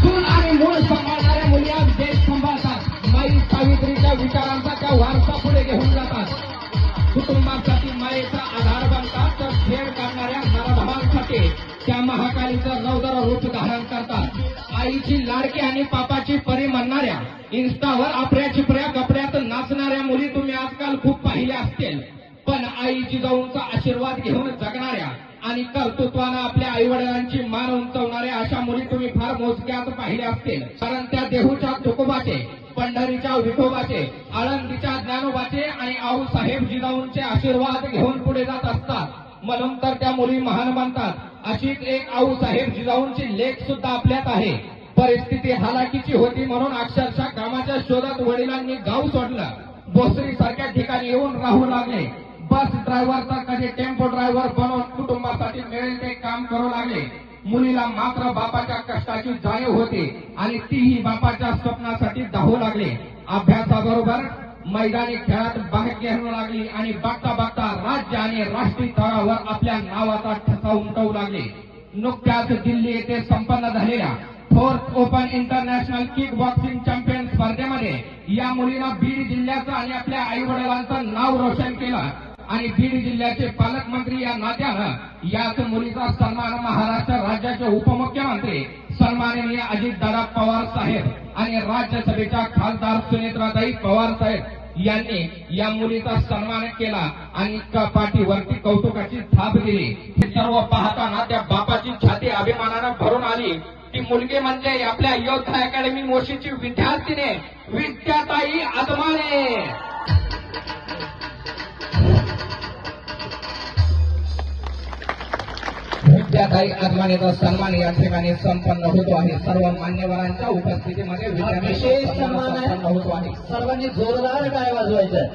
चूल आणि मूळ सांभाळणाऱ्या मुली आज देश सांभाळतात. माई सावित्रीच्या विचारांचा त्या वारसा पुढे घेऊन जातात. कुटुंबासाठी मायेचा आधार बनतात. तर खेळ करणाऱ्या नरभावांसाठी त्या महाकालीचं रौद्र रूप धारण करतात. आईची लाडकी आणि पापाची परी म्हणणाऱ्या इन्स्टावर आपल्या चिपऱ्या कपड्यात नाचणाऱ्या मुली तुम्ही आजकाल खूप पाहिल्या असतील. पण आई जिजाऊंचा आशीर्वाद घेऊन जगणाऱ्या आणि कर्तृत्वानं आपल्या आईवडिलांची मान उंचवणाऱ्या अशा मुली तुम्ही फार मोजक्यात पाहिल्या असतील. कारण त्या देहूच्या तुकोबाचे, पंढरीच्या विठोबाचे, आळंदीच्या ज्ञानोबाचे आणि आऊसाहेब जिजाऊंचे आशीर्वाद घेऊन पुढे जात असतात. म्हणून तर त्या मुली महान बनतात. अशीच एक आऊसाहेब जिजाऊंची लेख सुद्धा आपल्यात आहे. परिस्थिती हालाकीची होती म्हणून अक्षरशः कामाच्या शोधात वडिलांनी गाव सोडलं. भोसरी सारख्या ठिकाणी येऊन राहू लागले. बस ड्रायव्हर तर कधी टेम्पो ड्रायव्हर बनवून कुटुंबासाठी मिळेल ते काम करू लागले. मुलीला मात्र बापाच्या कष्टाची जाणीव होती आणि तीही बापाच्या स्वप्नासाठी धावू लागली. अभ्यासाबरोबर मैदानी खेळात भाग घेऊ लागली आणि बघता बघता राज्य आणि राष्ट्रीय स्तरावर आपल्या नावाचा ठसा उमटवू लागले. नुकत्याच दिल्ली येथे संपन्न झालेल्या 4th open international kick boxing champion स्पर्धेमध्ये या मुलीनं बीड जिल्ह्याचं आणि आपल्या आईवडिलांचं नाव रोशन केलं. आणि बीड जिल्ह्याचे पालकमंत्री या नात्यानं याच मुलीचा सन्मान महाराष्ट्र राज्याचे उपमुख्यमंत्री सन्माननीय अजितदादा पवार साहेब आणि राज्यसभेच्या खासदार सुनेत्राताई पवार साहेब यांनी या मुलीचा सन्मान केला आणि पाठीवरती कौतुकाची थाप दिली. हे सर्व पाहताना त्या बापाची छाती अभिमानानं भरून आली. ती मुलगी म्हणजे आपल्या योद्धा अकॅडमी मोशीची विद्यार्थिनी विद्याताई आदमाने. विद्याताई आदमानेचा सन्मान या ठिकाणी संपन्न होतो आहे. सर्व मान्यवरांच्या उपस्थितीमध्ये विशेष सन्मान होतो आहे. सर्वांनी जोरदार काय वाजवायचं.